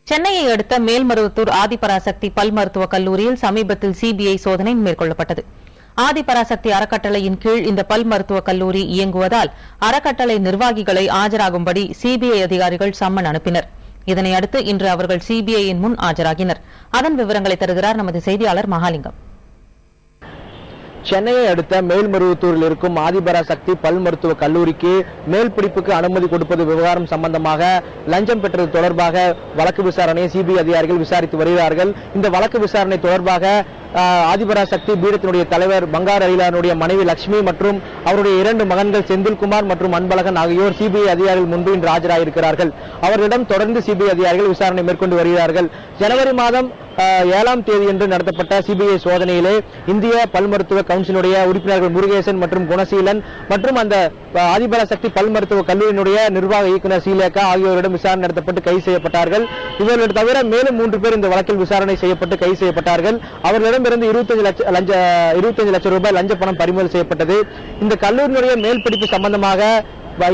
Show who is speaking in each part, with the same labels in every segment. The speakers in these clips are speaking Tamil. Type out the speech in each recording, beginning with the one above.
Speaker 1: சென்னையை அடுத்த மேல்மருவத்தூர் ஆதிபராசக்தி பல் மருத்துவக் கல்லூரியில் சமீபத்தில் சிபிஐ சோதனை மேற்கொள்ளப்பட்டது. ஆதிபராசக்தி அறக்கட்டளையின் கீழ் இந்த பல் மருத்துவக் கல்லூரி இயங்குவதால் அறக்கட்டளை நிர்வாகிகளை ஆஜராகும்படி சிபிஐ அதிகாரிகள் சம்மன் அனுப்பினர். இதனையடுத்து இன்று அவர்கள் சிபிஐயின் முன் ஆஜராகினர். அதன் விவரங்களை தருகிறார் நமது செய்தியாளர் மகாலிங்கம்.
Speaker 2: சென்னையை அடுத்த மேல்மருவத்தூரில் இருக்கும் ஆதிபராசக்தி பல் மருத்துவக் கல்லூரிக்கு மேல் படிப்புக்கு அனுமதி கொடுப்பது விவகாரம் சம்பந்தமாக லஞ்சம் பெற்றது தொடர்பாக வழக்கு விசாரணையை சிபிஐ அதிகாரிகள் விசாரித்து வருகிறார்கள். இந்த வழக்கு விசாரணை தொடர்பாக ஆதிபராசக்தி பீடத்தினுடைய தலைவர் பங்காரு அடிகளாருடைய மனைவி லட்சுமி மற்றும் அவருடைய 2 மகன்கள் செந்தில்குமார் மற்றும் அன்பழகன் ஆகியோர் சிபிஐ அதிகாரிகள் முன்பு இன்று ஆஜராகியிருக்கிறார்கள். அவர்களிடம் தொடர்ந்து சிபிஐ அதிகாரிகள் விசாரணை மேற்கொண்டு வருகிறார்கள். ஜனவரி மாதம் 7ஆம் தேதியன்று நடத்தப்பட்ட சிபிஐ சோதனையிலே இந்திய பல் மருத்துவ கவுன்சிலுடைய உறுப்பினர்கள் முருகேசன் மற்றும் குணசீலன் மற்றும் அந்த ஆதிபராசக்தி பல் மருத்துவ கல்லூரியினுடைய நிர்வாக இயக்குநர் சீலேகா ஆகியோரிடம் விசாரணை நடத்தப்பட்டு கைது செய்யப்பட்டார்கள். இவர்கள் தவிர மேலும் 3 பேர் இந்த வழக்கில் விசாரணை செய்யப்பட்டு கைது செய்யப்பட்டார்கள். அவர்களிடமிருந்து 25 லட்சம் ரூபாய் லஞ்ச பணம் பறிமுதல் செய்யப்பட்டது. இந்த கல்லூரியினுடைய மேல் படிப்பு சம்பந்தமாக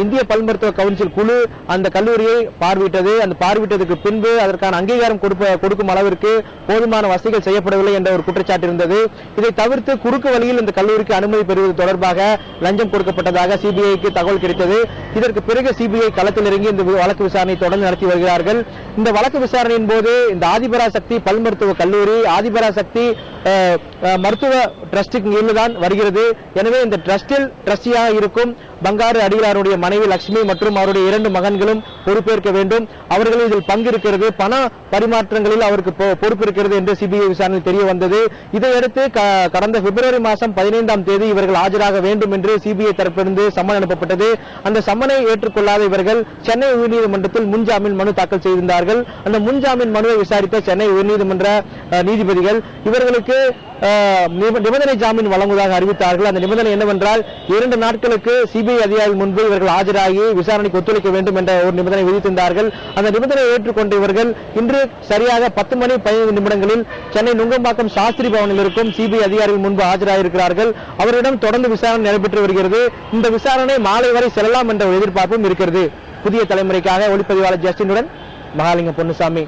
Speaker 2: இந்திய பல் மருத்துவ கவுன்சில் குழு அந்த கல்லூரியை பார்வையிட்டது. அந்த பார்வையிட்டதுக்கு பின்பு அதற்கான அங்கீகாரம் கொடுக்கும் அளவிற்கு போதுமான வசதிகள் செய்யப்படவில்லை என்ற ஒரு குற்றச்சாட்டு இருந்தது. இதை தவிர்த்து குறுக்கு வழியில் இந்த கல்லூரிக்கு அனுமதி பெறுவது தொடர்பாக லஞ்சம் கொடுக்கப்பட்டதாக சிபிஐக்கு தகவல் கிடைத்தது. இதற்கு பிறகு சிபிஐ களத்தில் இறங்கி இந்த வழக்கு விசாரணை தொடர்ந்து நடத்தி வருகிறார்கள். இந்த வழக்கு விசாரணையின் போது இந்த ஆதிபராசக்தி பல் மருத்துவ கல்லூரி ஆதிபராசக்தி மருத்துவ டிரஸ்டுக்கு கீழ்தான் வருகிறது. எனவே இந்த டிரஸ்டில் டிரஸ்டியாக இருக்கும் பங்காரு அடிகளாருடைய மனைவி லட்சுமி மற்றும் அவருடைய 2 மகன்களும் பொறுப்பேற்க வேண்டும். அவர்கள் இதில் பங்கு இருக்கிறது, பண பரிமாற்றங்களில் அவருக்கு பொறுப்பு இருக்கிறது என்று சிபிஐ விசாரணையில் தெரிய வந்தது. இதையடுத்து கடந்த பிப்ரவரி மாதம் 15ஆம் தேதி இவர்கள் ஆஜராக வேண்டும் என்று சிபிஐ தரப்பிலிருந்து சம்மன் அனுப்பப்பட்டது. அந்த சம்மனை ஏற்றுக்கொள்ளாத இவர்கள் சென்னை உயர்நீதிமன்றத்தில் முன்ஜாமீன் மனு தாக்கல் செய்திருந்தார்கள். அந்த முன்ஜாமீன் மனுவை விசாரித்த சென்னை உயர்நீதிமன்ற நீதிபதிகள் இவர்களுக்கு நிபந்தனை ஜாமீன் வழங்குவதாக அறிவித்தார்கள். அந்த நிபந்தனை என்னவென்றால் 2 நாட்களுக்கு சிபிஐ அதிகாரிகள் முன்பு இவர்கள் ஆஜராகி விசாரணைக்கு ஒத்துழைக்க வேண்டும் என்ற ஒரு நிபந்தனை விதித்திருந்தார்கள். அந்த நிபந்தனையை ஏற்றுக்கொண்ட இவர்கள் இன்று சரியாக 10 மணி 15 நிமிடங்களில் சென்னை நுங்கம்பாக்கம் சாஸ்திரி பவனில் இருக்கும் சிபிஐ அதிகாரிகள் முன்பு ஆஜராகியிருக்கிறார்கள். அவரிடம் தொடர்ந்து விசாரணை நடைபெற்று வருகிறது. இந்த விசாரணை மாலை வரை செல்லலாம் என்ற எதிர்பார்ப்பும் இருக்கிறது. புதிய தலைமுறைக்காக ஒளிப்பதிவாளர் ஜஸ்டினுடன் மகாலிங்கம் பொன்னுசாமி.